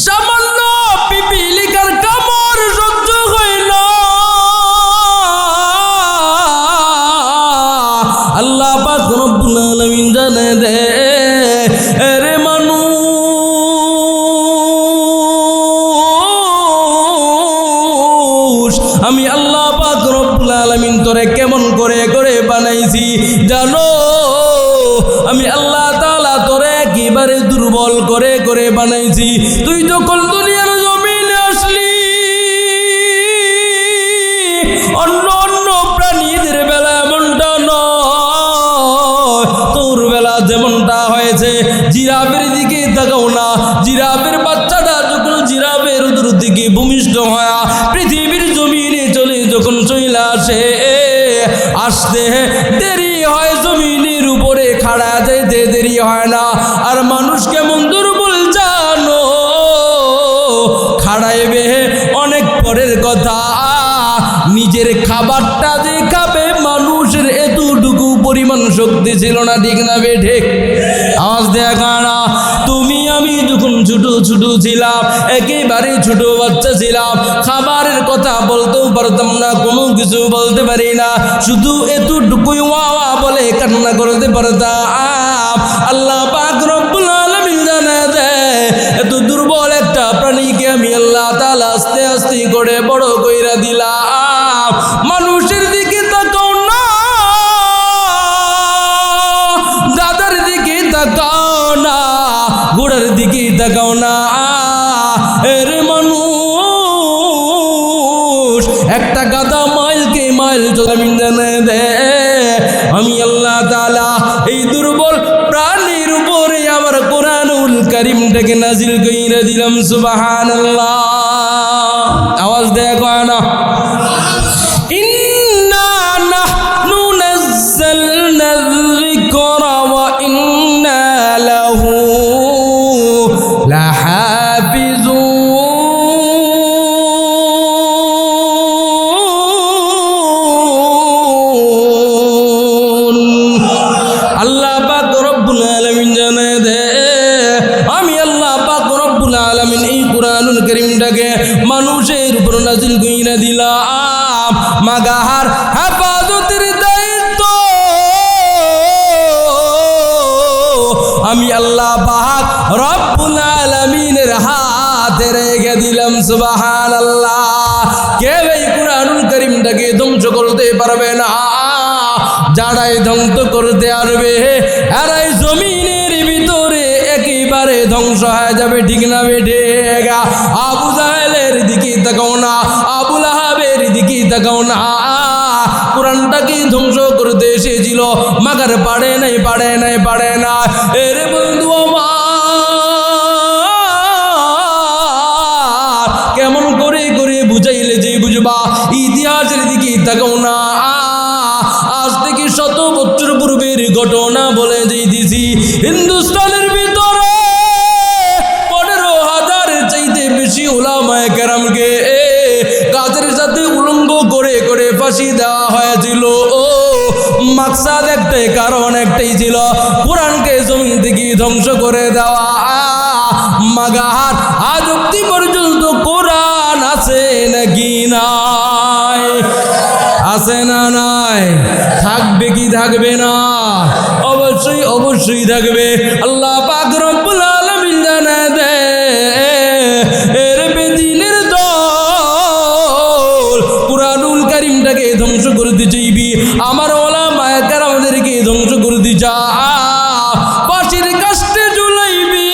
সামান্য পিপিলিকার কামড় সহ্য হইল। আল্লাহ পাক রব্বুল আলামিন জানে দে রে মানুষ, আমি আল্লাহ পাক রব্বুল আলামিন তোরে কেমন করে করে বানাইছি জানো? আমি আল্লাহ তাআলা তোরে একেবারে দুর্বল করে করে বানাইছি। তুই যখন দুনিয়ার জমিনে আসলি, অন্য অন্য প্রাণীদের বেলা এমনটা নয়, তোর বেলা যেমনটা হয়েছে। জিরাফের দিকে তাকাও না, জিরাফের বাচ্চাটা যখন জিরাফের উদর দিকে ভূমিষ্ঠ হয় পৃথিবীর জমিনে চলে যখন চলে আসে, আসতে দেরি হয়, জমিনের উপরে খাড়া যাইতে দেরি হয় না। আর মানুষ কেমন দুর্বল জানো? খাড়াইবে অনেক পরের কথা, নিজের খাবারটা যে খাবে মানুষের এতটুকু পরিমাণ শক্তি ছিল না, ঠিক না বেঠে? আজ দেখা না, তুমি আমি যখন ছোট ছোট ছিলাম, একেবারে ছোট বাচ্চা ছিলাম, খাবারের কথা বলতেও পারতাম না, কোনো কিছু বলতে পারি না, শুধু এতটুকুই ওয়া ওয়া বলে কান্না করতে পারতাম। আল্লাহ পাক রব্বুল আলামিন জানে দেয় এত দুর্বল একটা প্রাণীকে আমি আল্লাহ তাআলা আস্তে আস্তে করে বড় কইরা দিলাম। মানুষের দিকে তাকাও না, গাধার দিকে তাকাও না, ঘোড়ার দিকে তাকাও না। এর মানুষ, একটা গাধা মাইলকে মাইল জমিন জানে দে আমি আল্লাহ তাআলা এই দুর্বল প্রাণীর উপরে আমার কোরআনুল কারীমটাকে নাজিল কইরা দিলাম। সুবহানাল্লাহ, আওয়াজ দেখো না। ইন্না নাহনু নাযালনা যিকরা ওয়া ইন্না লাহু লাহাফিজুন। আল্লাহ পাক রব্বুল আলামিন জানে দে আমি আল্লাহ পাক রব্বুল আলামিন এই কোরআনুল কারীমটাকে মানুষের উপর নাজিল কইরা দিলাম। মাগাহার হেফাজতের দায়িত্ব আমি আল্লাহ পাক রব্বুল আলামিনের হাতে রেখে দিলাম। সুবহানাল্লাহ, কেউ এই কোরআনুল কারীমটাকে ধ্বংস করতে পারবে না। যারাই ধ্বংস করতে পারবে এরাই জমিনের ভিতরে একেবারে ধ্বংস হয়ে যাবে, ঠিক না বেঠে? আবু জাহেলের দিকে তাকাও না, আবু লাহাবের দিকে তাকাও না, কোরআনটাকে ধ্বংস করতে এসেছিল, মাগার পারে নাই, পারে নাই, পারে না। এর বন্ধু আমার কেমন করে করে বুঝাইলে যে বুঝবা? ইতিহাসের দিকে তাকাও না, আজ থেকে 100 বছর পূর্বের ঘটনা বলে দিয়েছি। হিন্দুস্তানের ভিতরে 15,000 চাইতে বেশি উলামায়ে কেরামকে গাছের সাথে উলঙ্গ করে করে ফাঁসি দেওয়া হয়েছিল। মাকসাদ একটাই, কারণ একটাই ছিল, কোরআনকে জমিন থেকে ধ্বংস করে দেওয়া। মাগাহার আজ অব্দি পর্যন্ত কোরআন আছে নাকি নাই? আছে না নাই? থাকবে কি থাকবে না? অবশ্যই অবশ্যই থাকবে। আল্লাহ পাক রব্বুল আলামিন জানে দে এর বেদিনের দল কোরআনুল কারীমটাকে ধ্বংস করতে চাইবি, আমার ওলামায়ে কেরামদেরকে ধ্বংস করতে চা, ফাঁসির কাস্টে ঝুলাইবি,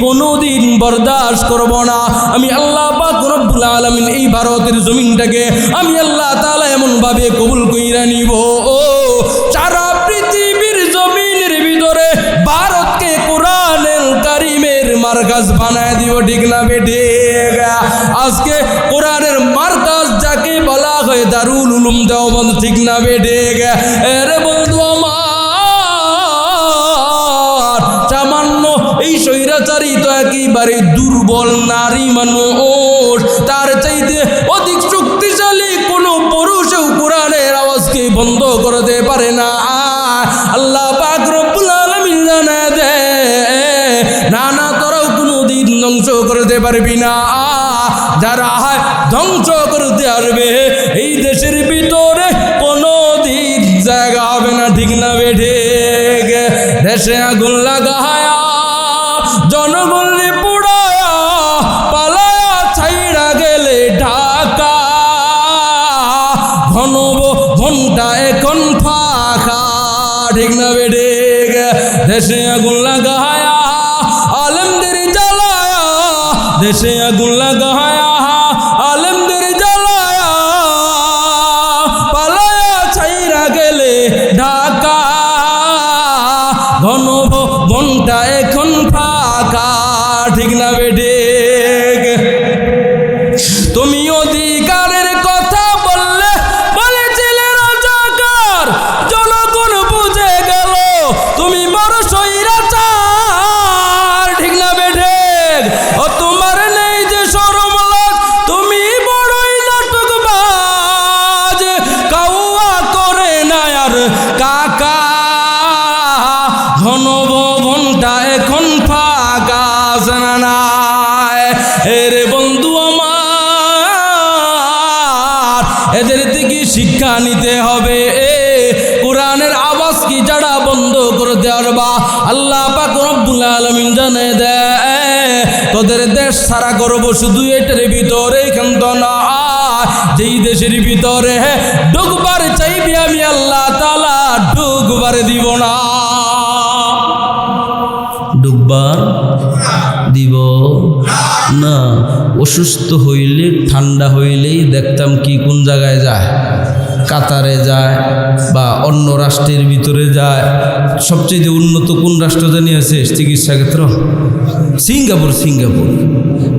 কোনোদিন বরদাস্ত করব না। আমি আল্লাহ পাক রব্বুল আলামিন এই ভারতের জমিনটাকে আমি আল্লাহ তাআলা এমন ভাবে কবুল কইরা নিব, সারা পৃথিবীর জমিনের ভিতরে ভারতকে কোরআনুল কারীমের মারকাজ বানায় দিব, ঠিক না বেঠে? আজকে কোরআনের মারকাজ যাকে বলা হয় দারুল উলুম দেওবন্দ, ঠিক না বেঠে? এর বন্ধু আমার, সামান্য এই স্বৈরাচারী তো একেবারে দুর্বল নারী মানুষ, তার চাইতে অধিক শক্তিশালী কোনো পুরুষও কোরআনের আওয়াজকে বন্ধ করতে পারে না। আল্লাহ পাক রব্বুল আলামিন জানে দে না না তোরাও কোনোদিন ধ্বংস করতে পারবি না। যারা ধ্বংস করতে পারবে এই দেশের ভিতরে কোনোদিন জায়গা হবে না, ঠিক না বেঠে? দেশে আগুন লাগায়া জনগণ পুড়ায়া পালায়া ছাইড়া গেলে ঢাকা, ঘন ঘন্টা এখন ফাঁকা, ঠিক না বেঠে? দেশে আগুন লাগায়া আলেমদের জ্বালায়া, দেশে আগুন লাগায়া আলেমদের জ্বালায়া পালায়া ছাইড়া গেলে ঢাকা, ঘন ঘন্টা এখন ফাঁকা, ঠিক না বেঠে? তুমি অধিকারের কথা বললে বলেছিলে রাজাকার, জনগণ বুঝে গেল তুমি বড় স্বৈরাচার, ঠিক না বেঠে? ও তোমার নেই যে শরম লাজ, তুমি বড়ই নাটকবাজ, কাউয়া করে না আর কাকা, ঘন ঘন্টা এখন ফাঁকা, জানা নাই? এরে বন্ধু আমার, এদের থেকে শিক্ষা নিতে হবে। কোরআনের আওয়াজ কি যারা বন্ধ করতে পারবা, আল্লাহ পাক রব্বুল আলামিন জানে দেয় তোদের দেশ সারা করবো শুধু এটার ভিতরে, এখান তো না, যেই দেশের ভিতরে ঢুকবার চাইবি আমি আল্লাহ তাআলা ঢুকবার দিব না, ঢুকবার দিব না। অসুস্থ হইলে ঠান্ডা হইলেই দেখতাম কি কোন জায়গায় যায়, কাতারে যায় বা অন্য রাষ্ট্রের ভিতরে যায়। সবচেয়ে উন্নত কোন রাষ্ট্র জানি আছে চিকিৎসা ক্ষেত্র? সিঙ্গাপুর। সিঙ্গাপুর।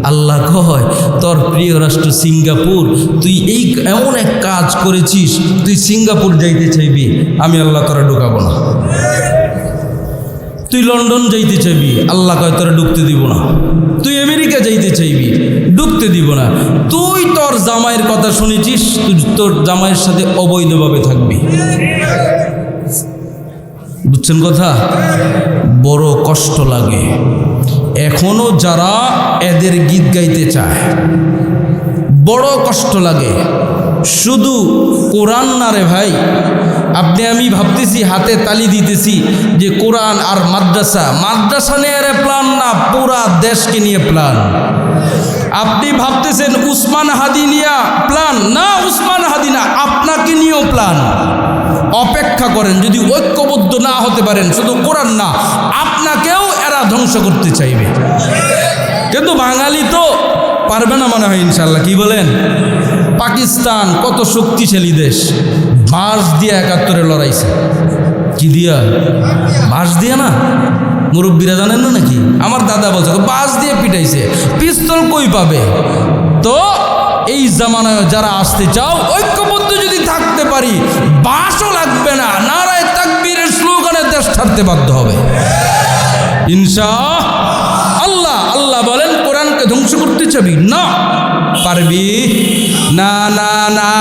আল্লাহ কয় তোর প্রিয় রাষ্ট্র সিঙ্গাপুর, তুই এই এমন এক কাজ করেছিস, তুই সিঙ্গাপুর যাইতে চাইবি, আমি আল্লাহ তোরা ঢুকাবো না। তুই লন্ডন যাইতে চাইবি, আল্লাহ কয় তোরা ঢুকতে দিব না। তুই আমেরিকা যাইতে চাইবি, ঢুকতে দিব না। তুই তোর জামাইয়ের কথা শুনেছিস, তুই তোর জামাইয়ের সাথে অবৈধভাবে থাকবি। বুঝছেন কথা? বড় কষ্ট লাগে এখনো যারা এদের গীত গাইতে চায়, বড় কষ্ট লাগে। শুধু কোরআন না রে ভাই, আপনি আমি ভাবতেছি হাতে তালি দিতেছি যে কোরআন আর মাদ্রাসা নিয়ে প্ল্যান না, পুরা দেশকে নিয়ে প্ল্যান। আপনি ভাবতেছেন উসমান হাদি নিয়ে প্ল্যান না, উসমান হাদি না, আপনাকে নিয়েও প্ল্যান। অপেক্ষা করেন, যদি ঐক্যবদ্ধ না হতে পারেন, শুধু কোরআন না, আপনাকেও এরা ধ্বংস করতে চাইবে। কিন্তু বাঙালি তো পারবে না মনে হয় ইনশাল্লাহ, কি বলেন? পাকিস্তান কত শক্তিশালী দেশ, বাঁশ দিয়ে ৭১ লড়াইছে। কি দিয়া? বাঁশ দিয়ে না? মুরব্বীরা জানেন না নাকি? আমার দাদা বলছে বাঁশ দিয়ে পিটাইছে, পিস্তল কই পাবে? তো এই জামানায় যারা আসতে চাও, ঐক্যবদ্ধ যদি থাকতে পারি, বাঁশও লাগবে না, নারায়ে তাকবীরের স্লোগানে দেশ ছাড়তে বাধ্য হবে ইনশাআল্লাহ। আল্লাহ বলেন কোরআনকে ধ্বংস করতে চাবি না, পারবি না। না না,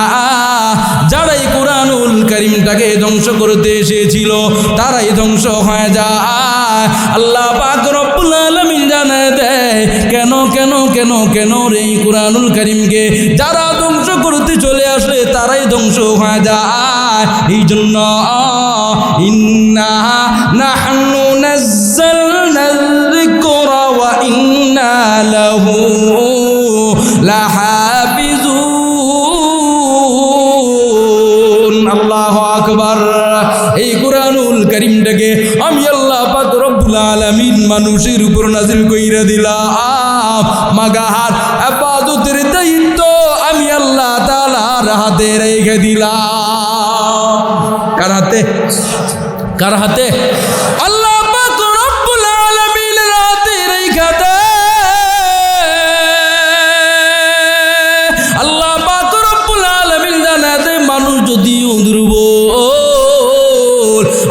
যারাই কোরআনুল কারীমটাকে ধ্বংস করতে এসেছিল তারাই ধ্বংস হয়ে যায়। আল্লাহ পাক রব্বুল আলামিন জানায় দেয় কেন কেন কেন কেন রে কোরআনুল কারীমকে যারা ধ্বংস করতে চলে আসে তারাই ধ্বংস হয়ে যায়। এই জন্য ইন্না নাহনু নাযালনা যিকরা ওয়া ইন্না লাহু লাহাফিজুন। আল্লাহু আকবার। এই কোরআনুল কারীমটাকে আমি আল্লাহ পাক রব্বুল আলামিন মানুষের উপর নাযিল কইরা দিলাম। মাগাহার ইবাদতের দায়িত্ব আমি আল্লাহ তাআলার হাতে রেখে দিলাম। কার হাতে? কার হাতে? আল্লাহ পাক রব্বুল আলামিনের হাতে রেখে দেয়। আল্লাহ পাক রব্বুল আলামিন জানাতে মানুষ যদিও দুর্বল,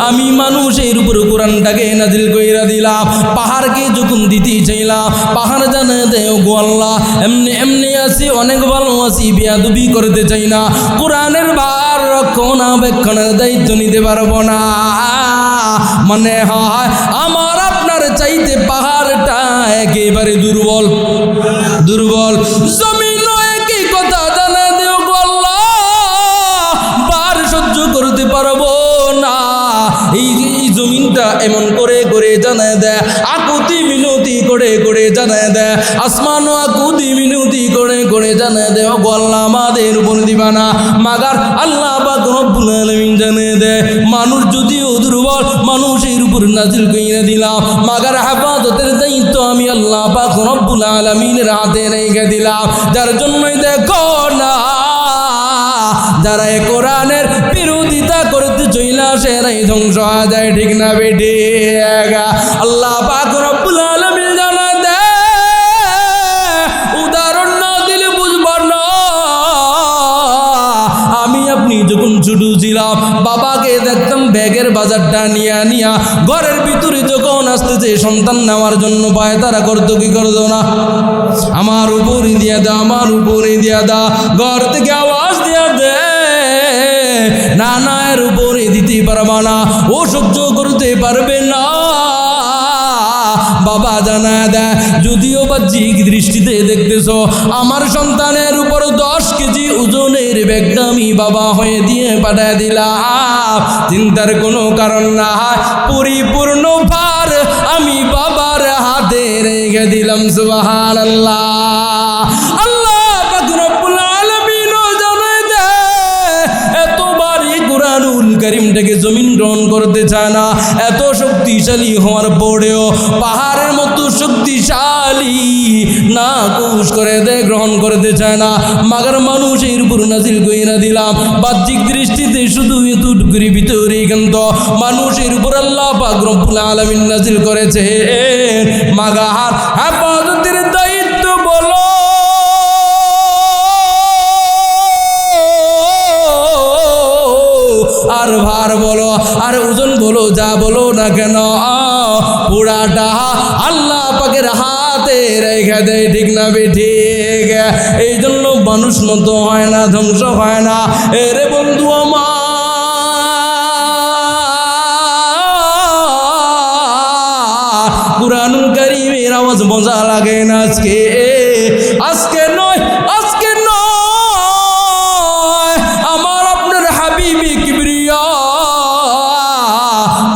আমি মানুষের উপর কোরআনটাকে নাযিল কইরা দিলাম। পাহাড়কে যখন দিতে চাইলাম, পাহাড় জানে দেও গো আল্লাহ এমনি এমনি আছি, অনেক ভালো আছি, বেয়াদবি করতে চাই না, কোরআনের ভার রক্ষণাবেক্ষণের দায়িত্ব নিতে পারবো না। মনে হয় আমার আপনার চাইতে পাহাড়টা একেবারে দুর্বল দুর্বল। জমিন একই কথা জানা দেও গো আল্লাহ, বার সহ্য করতে পারবো না। এই জমিনটা এমন করে করে জানায় দেয়, আকুতি মিনতি করে করে জানায় দেয়, আসমানও আকুতি মিনতি করে করে জানায় দেয় গো আল্লাহ আমাদের উপর দিবা না। মাগার আল্লাহ পাক রব্বুল আলামিন জানিয়ে দেয়, মানুষ যদিও দুর্বল মানুষের উপর নাজিল কইরা দিলাম, মাগার হেফাজতের দায়িত্ব আমি আল্লাহ পাক রব্বুল আলামিনের হাতে রেখে দিলাম। যার জন্যই দেখো না যারা এ কোরআনের বিরোধিতা করতে চইলা সেরাই ধ্বংস হয়ে যায়, ঠিক না বেটি? আল্লাহ পাক রব্বুল আলামিন জানা দেয়, উদাহরণ না দিলে বুঝবার না। আমি আপনি যখন ছোট ছিলাম বাবাকে দেখতাম ব্যাগের বাজারটা নিয়া ঘরের ভিতরে যখন আসতেছে সন্তান নেওয়ার জন্য পায় তারা করতো কি করতো না? আমার উপরে দিয়া দা, আমার উপরে দিয়া দা, ঘর থেকে আওয়াজ দিয়া দে না না এর উপরে দিতে পারবা না, ও সহ্য করতে পারবে না। বাবা জানা দেয়, যদিও বাহ্যিক দৃষ্টিতে দেখতেছ আমার সন্তানের উপর 10 কেজি ওজনের ব্যাগটা আমি বাবা হয়ে দিয়ে পাঠায় দিলাম, চিন্তার কোনো কারণ না, পরিপূর্ণ ভার আমি বাবার হাতে রেখে দিলাম। সুবহানাল্লাহ। আল্লাহ পাক রব্বুল আলামিন জানায় দেয়, এত ভারী কুরআনুল কারীমটাকে জমিন গ্রহণ করতে চায় না, এত শক্তিশালী হওয়ার পরেও পাহাড়ের মতো শক্তিশালী না কুশ করে দেয়, গ্রহণ করতে চায় না। মাগার মানুষের উপর নাজিল কইরা দিলাম, বাহ্যিক দৃষ্টিতে শুধু এতটুকুর ভিতরে কিন্তু মানুষের উপর আল্লাহ পাক রব্বুল আলামিন নাজিল করেছে মাগার হেফাজতের দায়িত্ব। বলো আর ভার বলো আর ওজন বলো, যা বলো না কেন পুরাটা আল্লাহ পাকের হাতে রেখে দেয়, ঠিক না বেঠিক? এই জন্য মানুষ নত হয় না, ধ্বংস হয় না। এরে বন্ধু আমার, কুরআনুল কারীমের আওয়াজ মজা লাগে না আজকে? আজকে নয়, আজকে নয়, আমার আপনার হাবিবি কিবরিয়া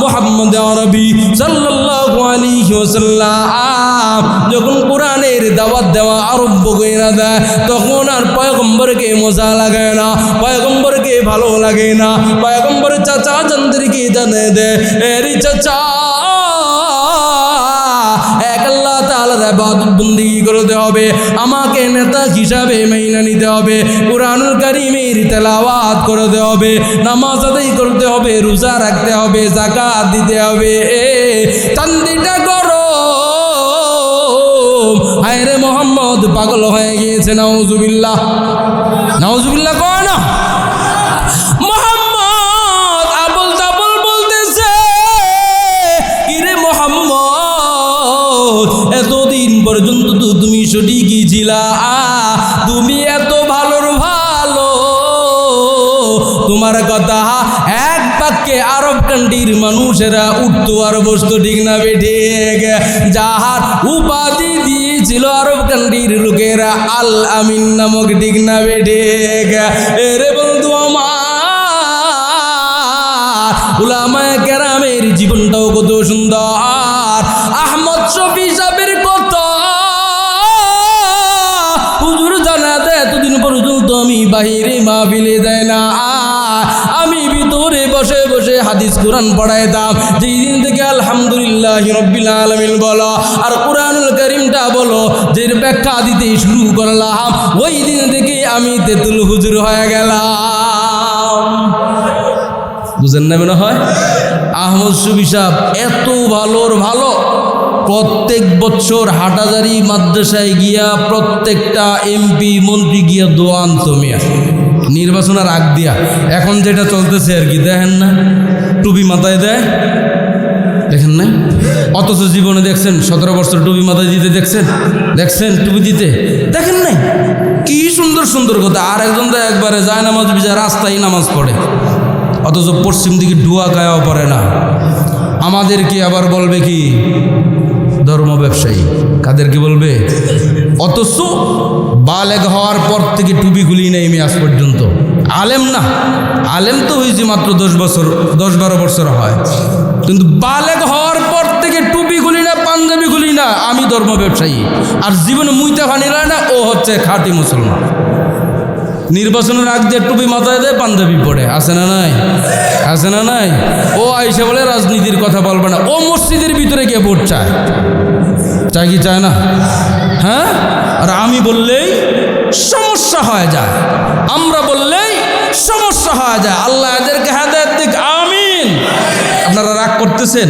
মুহাম্মদ আরবি সাল্লাল্লাহু আলাইহি ওয়াসাল্লাম যখন কোরআনের দাওয়াত দেওয়া আরম্ভ কইরা দেয়, তখন আর পয়গম্বরকে মজা লাগে না, পয়গম্বরকে ভালো লাগে না। পয়গম্বর চাচা জানদেরকে জানে দেয়, এরি চাচা এক আল্লাহ তাআলার ইবাদত বন্দেগী করতে হবে, আমাকে নেতা হিসাবে মেনে নিতে হবে, কুরআনুল কারীমের তেলাওয়াত করতে হবে, নামাজ আদায় করতে হবে, রোজা রাখতে হবে, যাকাত দিতে হবে। তান্দিটা করো। হায় রে মোহাম্মদ পাগল হয়ে গিয়েছে, নাউজুবিল্লাহ, নাউজুবিল্লাহ কয় না? মোহাম্মদ আবল তাবল বলতেছে, কিরে মোহাম্মদ এতদিন পর্যন্ত তো তুমি সঠিকই ছিলা, তুমি এত ভালোর ভালো, তোমার কথা এক বাক্যে আরব কান্ট্রির মানুষেরা উঠতো আর বসতো, ঠিক না বেঠিক? যাহার উপাধি দিয়েছিল আরব কান্ট্রির লোকেরা আল আমিন নামক, ঠিক না বেঠিক? এরে বন্ধু আমার, উলামায়ে কেরামের জীবনটাও কত সুন্দর। আহমদ শফি সাহেবের কথা হুজুর জানাতে এতদিন পর্যন্ত আমি বাহিরে মাহফিলে যাই না, আমি ভিতরে বসে বসে হাদিস কোরআন পড়াইতাম। যেই দিন থেকে আলহামদুলিল্লাহ রাব্বিল আলামিন বলো আর কোরআনুল কারীমটা বলো যে ব্যাখ্যা দিতে শুরু করলাম, ওই দিন থেকে আমি তেতুল হুজুর হয়ে গেলাম। বুঝেন না মনে হয়? আহমদ শফি সাহেব এত ভালোর ভালো, প্রত্যেক বছর হাটাজারি মাদ্রাসায় গিয়া প্রত্যেকটা এমপি মন্ত্রী গিয়া দোয়া আনতো মিয়া, নির্বাচনের আগ দিয়া। এখন যেটা চলতেছে আর কি, দেখেন না টুপি মাথায় দেয়, দেখেন না? অথচ জীবনে দেখছেন 17 বছর টুপি মাথায় দিতে দেখছেন? দেখছেন টুপি দিতে? দেখেন নাই? কি সুন্দর সুন্দর কথা। আর একজন তো একবারে যায় নামাজ বিজা রাস্তায় নামাজ পড়ে, অথচ পশ্চিম দিকে ডুয়া গায়াও পড়ে না। আমাদেরকে আবার বলবে কি ধর্ম ব্যবসায়ী। কাদেরকে বলবে? অথচ বালেগ হওয়ার পর থেকে টুপি খুলি নেই আমি আজ পর্যন্ত। আলেম না, আলেম তো হয়েছে মাত্র 10-12 বছর হয়, কিন্তু বালেগ হওয়ার পর থেকে টুপি খুলি না, পাঞ্জাবি খুলি না, আমি ধর্ম ব্যবসায়ী। আর জীবনে মুইতা ফানি না, ও হচ্ছে খাঁটি মুসলমান। নির্বাচনের আগ দিয়ে টুপি মাথায় দেয়, পাঞ্জাবি পড়ে, আছে না নাই? আছে না নাই? ও আইসা বলে রাজনীতির কথা বলবে না, ও মসজিদের ভিতরে গিয়ে ভোট চায়। চায় কি চায় না? হ্যাঁ। আর আমি বললেই সমস্যা হয়ে যায়, আমরা বললেই সমস্যা হয়ে যায়। আল্লাহ এদেরকে হেদায়েত দিক, আমিন। আপনারা রাগ করতেছেন?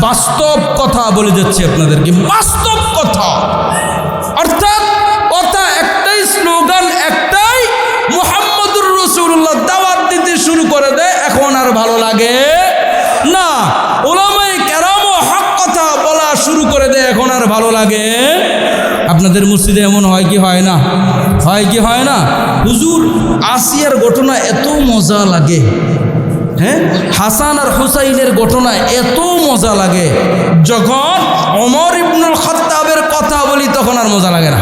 বাস্তব কথা বলে যাচ্ছি আপনাদেরকে, বাস্তব কথা। অর্থাৎ কথা একটাই, স্লোগান একটাই, মুহাম্মদুর রাসূলুল্লাহ দাওয়াত দিতে শুরু করে দেয়, এখন আর ভালো লাগে না। উলামায়ে কেরামও হক কথা বলা শুরু করে দেয়, এখন আর ভালো লাগে। আপনাদের মসজিদে এমন হয় কি হয় না? হয় কি হয় না? হুজুর আসিয়ার ঘটনা এত মজা লাগে, হ্যাঁ, হাসান আর হুসাইনের ঘটনা এত মজা লাগে, যখন ওমর ইবনুল খাত্তাবের কথা বলি তখন আর মজা লাগে না।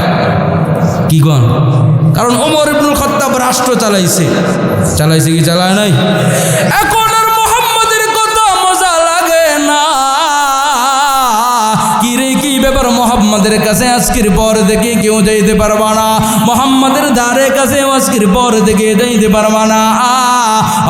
কি কন? কারণ ওমর ইবনুল খাত্তাব রাষ্ট্র চালাইছে কি চালায় নাই? এখন আর মুহাম্মাদের কথা মজা লাগে না। কি রে, কি ব্যাপার? মুহাম্মাদের কাছে আজকের পর থেকে কেউ যাইতে পারবা না, মুহাম্মাদের ধারে কাছে আজকের পর থেকে যাইতে পারবা না।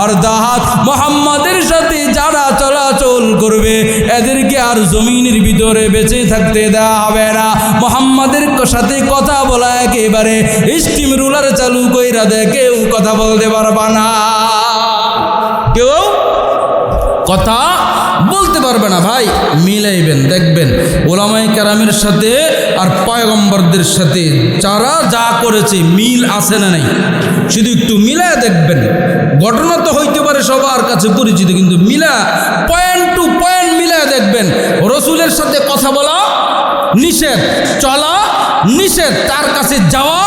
অর্থাৎ মুহাম্মাদের সাথে যারা চলাচল করবে এদেরকে আর জমিনের ভিতরে বেঁচে থাকতে দেওয়া হবে না। মুহাম্মাদের সাথে কথা বলা একেবারে স্টিম রুলার চালু কইরা দেয়, কেউ কথা বলতে পারবা না, কেউ কথা বলতে পারবে না। ভাই মিলাইবেন, দেখবেন ওলামায়ে কেরামের সাথে আর পয়গম্বরদের সাথে যারা যা করেছে মিল আছে না নাই, শুধু একটু মিলায় দেখবেন। ঘটনা তো হইতে পারে সবার কাছে পরিচিত, কিন্তু মিলা পয়েন্ট টু পয়েন্ট মিলায় দেখবেন। রসুলের সাথে কথা বলা নিষেধ, চলা নিষেধ, তার কাছে যাওয়া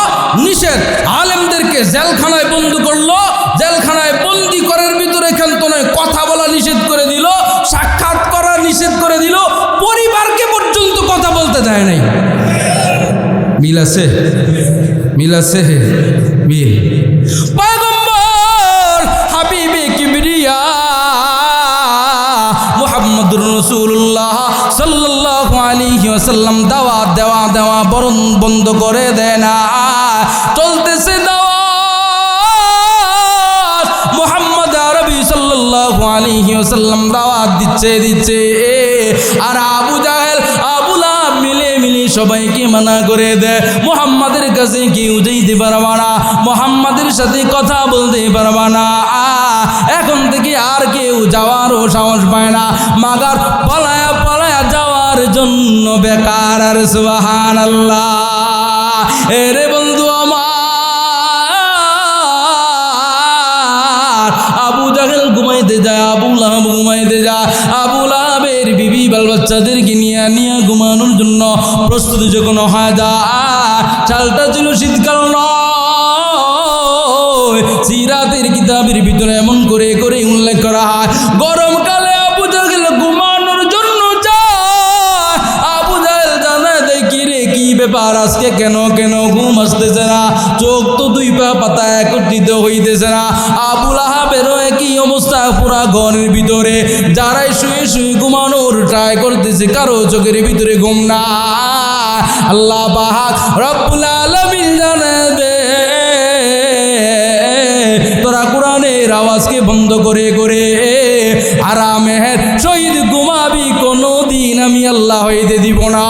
নিষেধ। আলেমদেরকে জেলখানায় বন্দি করলো, জেলখানায় বন্দি করার ভিতরে ক্ষান্ত নয়, কথা বলা নিষেধ করে দিল, সাক্ষাৎ করা নিষেধ করে দিল, পরিবারকে পর্যন্ত কথা বলতে দেয় নাই। মিল আছে? মিল আছে? মিল। পয়গম্বর হাবিবে কিবরিয়া মুহাম্মদুর রাসূলুল্লাহ সাল্লাল্লাহু আলাইহি ওয়াসাল্লাম দাওয়াত দেওয়া বরণ বন্ধ করে দেয় না, চলতেছে দাওয়াত। মুহাম্মদ আরবি সাল্লাল্লাহু আলাইহি ওয়াসাল্লাম দাওয়াত দিচ্ছে, আর আবু জাহেল আবু লাহাব মিলে সবাইকে মানা করে দেয়, মুহাম্মাদের কাছে কেউ যাইতে পারবা না, মুহাম্মাদের সাথে কথা বলতে পারবা না। এখন থেকে আর কেউ যাওয়ারও সাহস পায় না, মাগার পালায়া পালায়া যাওয়ার জন্য বেকার। আর সুবহানাল্লাহ। এরে বন্ধু আমার, আবু জাহেল ঘুমাইতে যায়, আবু লাহাব ঘুমাইতে যায়। আবু লাহাবের বিবি বাল বাচ্চাদেরকে নিয়ে ঘুমানোর জন্য প্রস্তুতি যখন হয় যায়, চালটা ছিল শীতকাল নয়। সিরাতের কিতাবের ভিতরে এমন করে করে উল্লেখ করা হয়, গরমকালে আবু জাহেল ঘুমানোর জন্য যায়। আবু জাহেল জানায় দেয়, কি রে, কি ব্যাপার, আজকে কেন ঘুম আসতেছে না, চোখ তো দুই পা পাতা একত্রিত হইতেছে না। আবু লাহাবেরও একই অবস্থা, পুরা ঘরের ভিতরে যারাই শুয়ে শুয়ে ঘুমানোর ট্রাই করতেছে, কারো চোখের ভিতরে ঘুম না। আল্লাহ পাক রব্বুল আলামিন জানাবে, তোরা কোরআনের আওয়াজকে বন্ধ করে করে আরামের সহিত ঘুমাবি, কোনোদিন আমি আল্লাহ হইতে দিব না,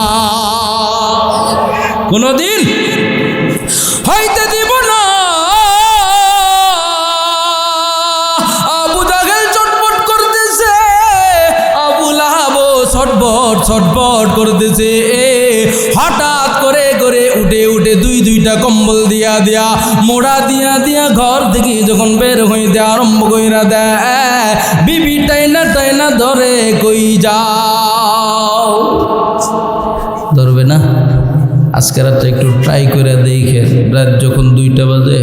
কোনোদিন হইতে দিব না। আবু জাহেল চটপট করতেছে, আবু লাহাব ছটপট করতেছে। হঠাৎ করে করে উঠে দুইটা কম্বল দিয়া মোড়া দিয়া ঘর থেকে যখন বের হইতে আরম্ভ কইরা দেয়, বিবি টাইনা ধরে, কই যাও? ধরবে না? আজকে রাত একটু ট্রাই করে দেখে, রাত যখন 2টা বাজে